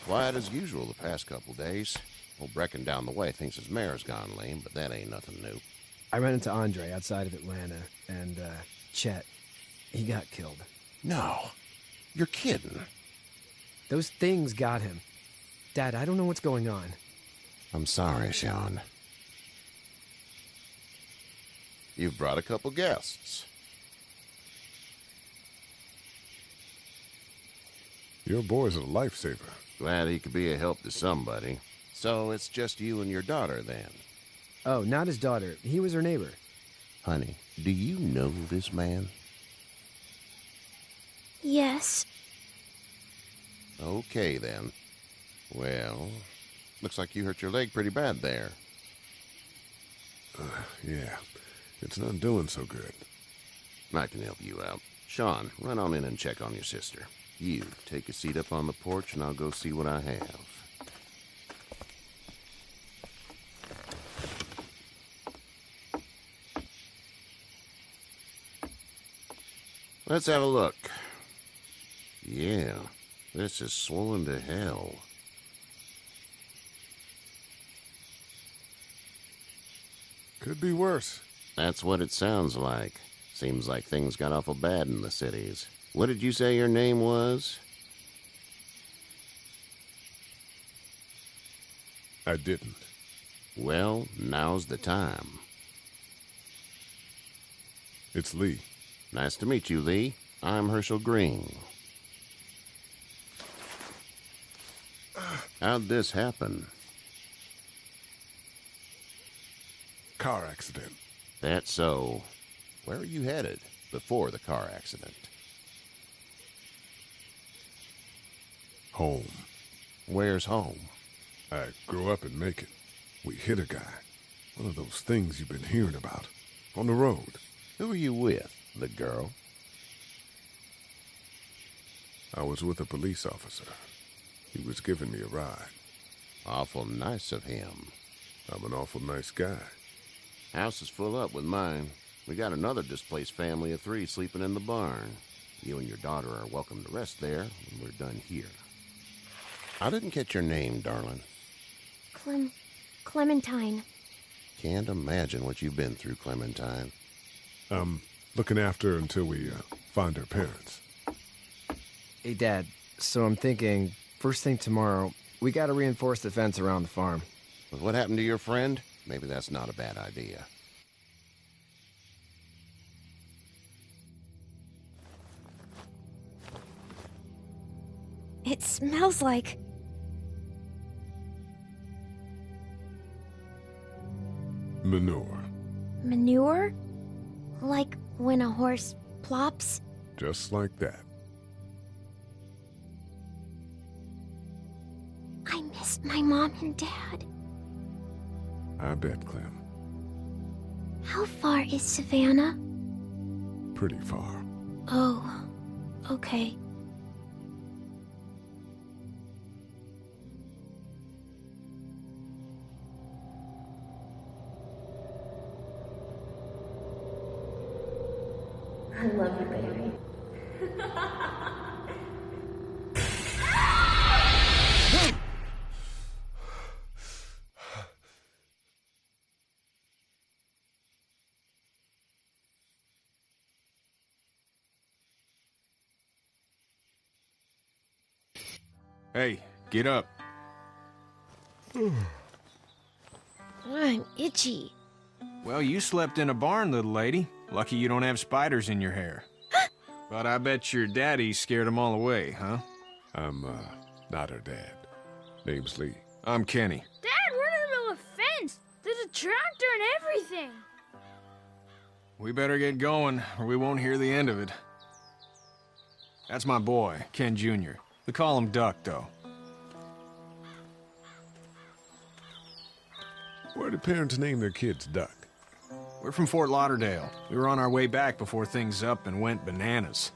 Quiet as usual the past couple days. Old Brecken down the way thinks his mare's gone lame, but that ain't nothing new. I ran into Andre outside of Atlanta, and, Chet. He got killed. No. You're kidding. Those things got him. Dad, I don't know what's going on. I'm sorry, Sean. You've brought a couple guests. Your boy's a lifesaver. Glad he could be a help to somebody. So it's just you and your daughter, then? Oh, not his daughter. He was her neighbor. Honey, do you know this man? Yes. Okay, then. Well, looks like you hurt your leg pretty bad there. Yeah, it's not doing so good. I can help you out. Sean, run on in and check on your sister. You, take a seat up on the porch and I'll go see what I have. Let's have a look. Yeah, this is swollen to hell. Could be worse. That's what it sounds like. Seems like things got awful bad in the cities. What did you say your name was? I didn't. Well, now's the time. It's Lee. Nice to meet you, Lee. I'm Herschel Green. How'd this happen? Car accident. That's so. Where are you headed before the car accident? Home. Where's home? I grew up in Macon. We hit a guy. One of those things you've been hearing about. On the road. Who are you with? The girl? I was with a police officer. He was giving me a ride. Awful nice of him. I'm an awful nice guy. House is full up with mine. We got another displaced family of 3 sleeping in the barn. You and your daughter are welcome to rest there when we're done here. I didn't catch your name, darling. Clementine. Can't imagine what you've been through, Clementine. I'm looking after her until we find her parents. Hey, Dad. So I'm thinking, first thing tomorrow, we gotta reinforce the fence around the farm. With what happened to your friend, maybe that's not a bad idea. It smells like... Manure. manure? Like when a horse plops? Just like that. I miss my mom and dad. I bet, Clem. How far is Savannah? Pretty far. Oh, okay. I love you, baby. Hey, get up. I'm itchy. Well, you slept in a barn, little lady. Lucky you don't have spiders in your hair. But I bet your daddy scared them all away, huh? I'm, not her dad. Name's Lee. I'm Kenny. Dad, we're in the middle of a fence. There's a tractor and everything. We better get going, or we won't hear the end of it. That's my boy, Ken Jr. We call him Duck, though. Why do parents name their kids Duck? We're from Fort Lauderdale. We were on our way back before things up and went bananas.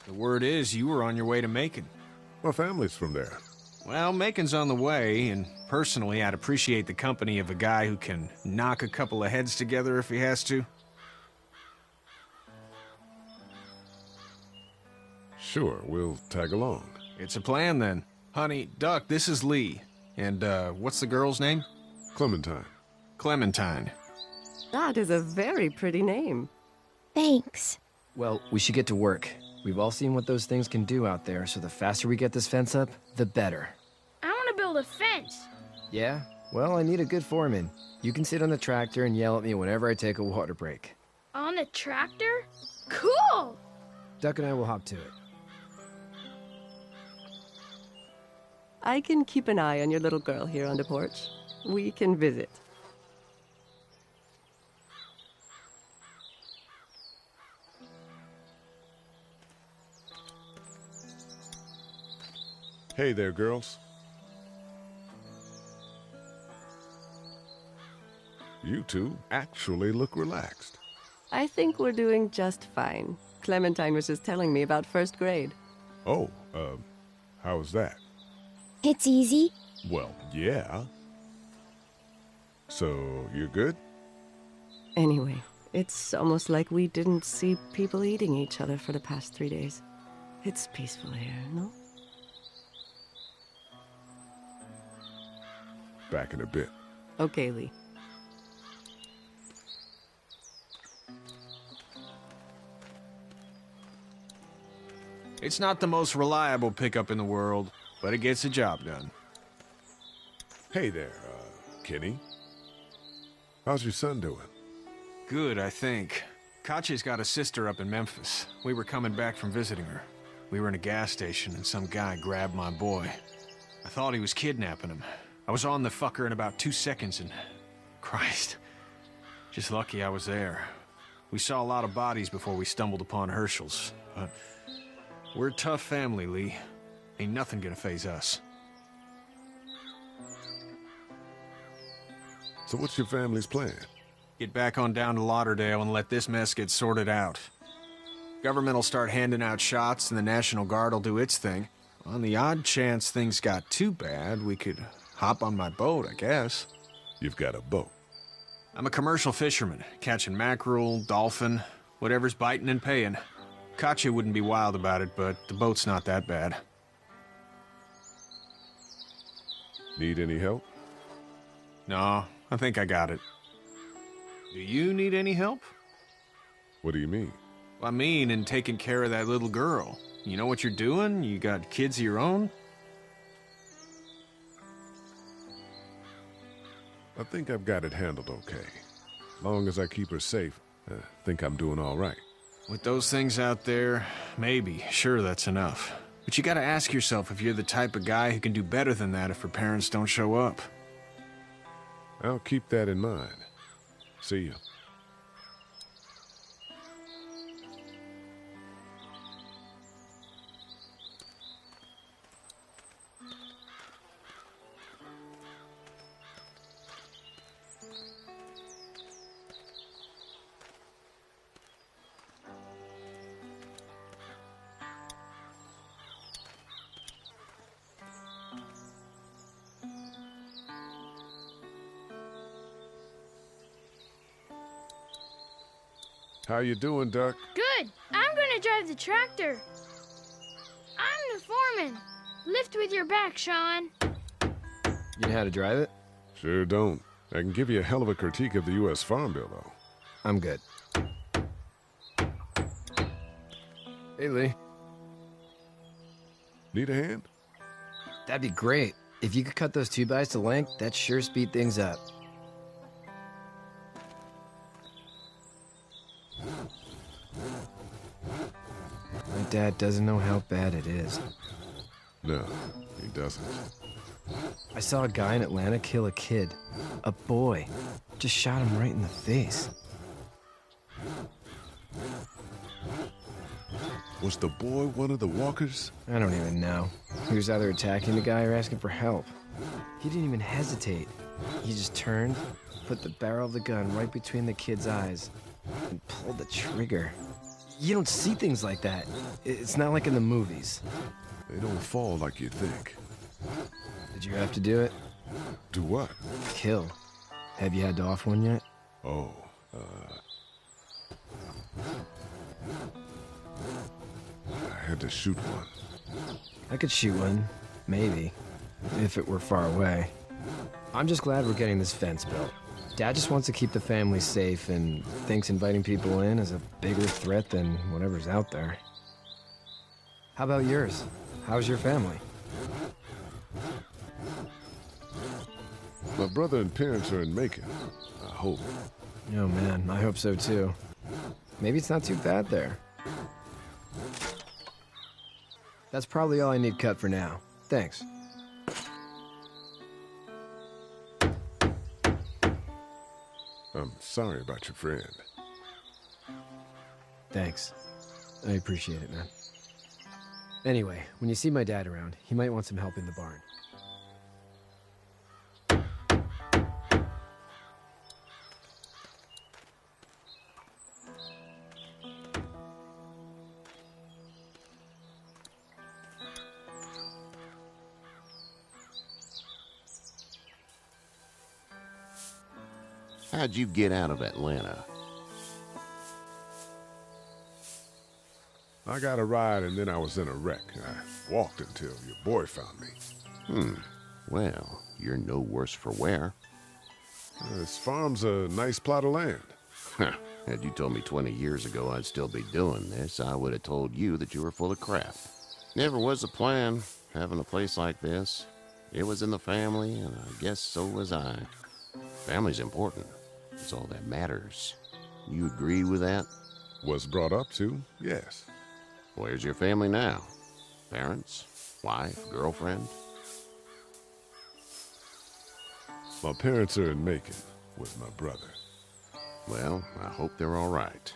The word is you were on your way to Macon. My family's from there. Well, Macon's on the way, and personally, I'd appreciate the company of a guy who can knock a couple of heads together if he has to. Sure, we'll tag along. It's a plan, then. Honey, Duck, this is Lee. And, what's the girl's name? Clementine. Clementine. That is a very pretty name. Thanks. Well, we should get to work. We've all seen what those things can do out there, so the faster we get this fence up, the better. I want to build a fence. Yeah? Well, I need a good foreman. You can sit on the tractor and yell at me whenever I take a water break. On the tractor? Cool! Duck and I will hop to it. I can keep an eye on your little girl here on the porch. We can visit. Hey there, girls. You two actually look relaxed. I think we're doing just fine. Clementine was just telling me about first grade. Oh, how was that? It's easy. Well, yeah. So, you're good? Anyway, it's almost like we didn't see people eating each other for the past 3 days. It's peaceful here, no? Back in a bit. Okay, Lee. It's not the most reliable pickup in the world, but it gets the job done. Hey there, Kenny. How's your son doing? Good, I think. Katya's got a sister up in Memphis. We were coming back from visiting her. We were in a gas station and some guy grabbed my boy. I thought he was kidnapping him. I was on the fucker in about 2 seconds and... Christ. Just lucky I was there. We saw a lot of bodies before we stumbled upon Herschel's, but... We're a tough family, Lee. Ain't nothing gonna faze us. So what's your family's plan? Get back on down to Lauderdale and let this mess get sorted out. Government will start handing out shots and the National Guard will do its thing. On the odd chance things got too bad, we could hop on my boat, I guess. You've got a boat. I'm a commercial fisherman, catching mackerel, dolphin, whatever's biting and paying. Katya wouldn't be wild about it, but the boat's not that bad. Need any help? No, I think I got it. Do you need any help? What do you mean? I mean, in taking care of that little girl. You know what you're doing? You got kids of your own? I think I've got it handled okay. Long as I keep her safe, I think I'm doing all right. With those things out there, maybe, sure, that's enough. But you gotta ask yourself if you're the type of guy who can do better than that if her parents don't show up. I'll keep that in mind. See you. How you doing, Duck? Good. I'm gonna drive the tractor. I'm the foreman. Lift with your back, Sean. You know how to drive it? Sure don't. I can give you a hell of a critique of the U.S. Farm Bill, though. I'm good. Hey, Lee. Need a hand? That'd be great. If you could cut those 2x to length, that'd sure speed things up. My dad doesn't know how bad it is. No, he doesn't. I saw a guy in Atlanta kill a kid. A boy. Just shot him right in the face. Was the boy one of the walkers? I don't even know. He was either attacking the guy or asking for help. He didn't even hesitate. He just turned, put the barrel of the gun right between the kid's eyes, and pulled the trigger. You don't see things like that. It's not like in the movies. They don't fall like you think. Did you have to do it? Do what? Kill. Have you had to off one yet? Oh, I had to shoot one. I could shoot one, maybe, if it were far away. I'm just glad we're getting this fence built. Dad just wants to keep the family safe and thinks inviting people in is a bigger threat than whatever's out there. How about yours? How's your family? My brother and parents are in Macon. I hope. Oh man, I hope so too. Maybe it's not too bad there. That's probably all I need cut for now. Thanks. I'm sorry about your friend. Thanks. I appreciate it, man. Anyway, when you see my dad around, he might want some help in the barn. How'd you get out of Atlanta? I got a ride and then I was in a wreck. I walked until your boy found me. Well, you're no worse for wear. This farm's a nice plot of land. Had you told me 20 years ago I'd still be doing this, I would have told you that you were full of crap. Never was a plan, having a place like this. It was in the family, and I guess so was I. Family's important. It's all that matters. You agree with that? Was brought up to, yes. Where's your family now? Parents? Wife? Girlfriend? My parents are in Macon with my brother. Well, I hope they're all right.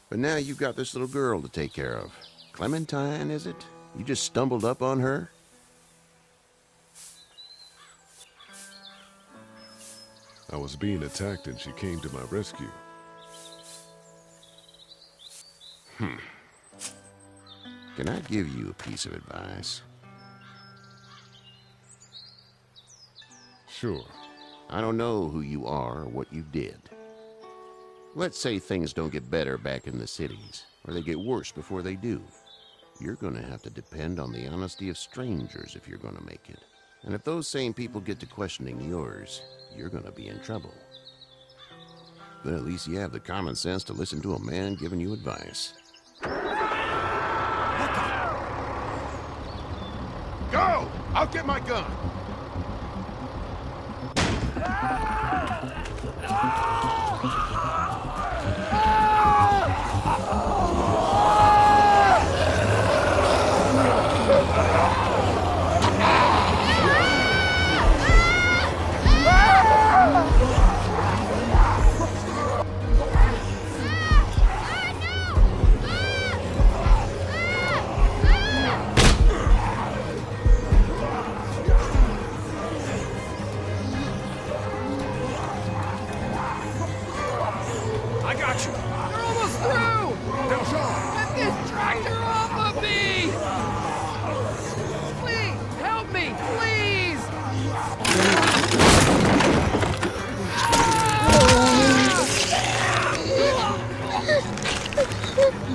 But now you've got this little girl to take care of. Clementine, is it? You just stumbled up on her? I was being attacked and she came to my rescue. Can I give you a piece of advice? Sure. I don't know who you are or what you did. Let's say things don't get better back in the cities, or they get worse before they do. You're gonna have to depend on the honesty of strangers if you're gonna make it. And if those same people get to questioning yours, you're gonna be in trouble. But at least you have the common sense to listen to a man giving you advice. Go! I'll get my gun!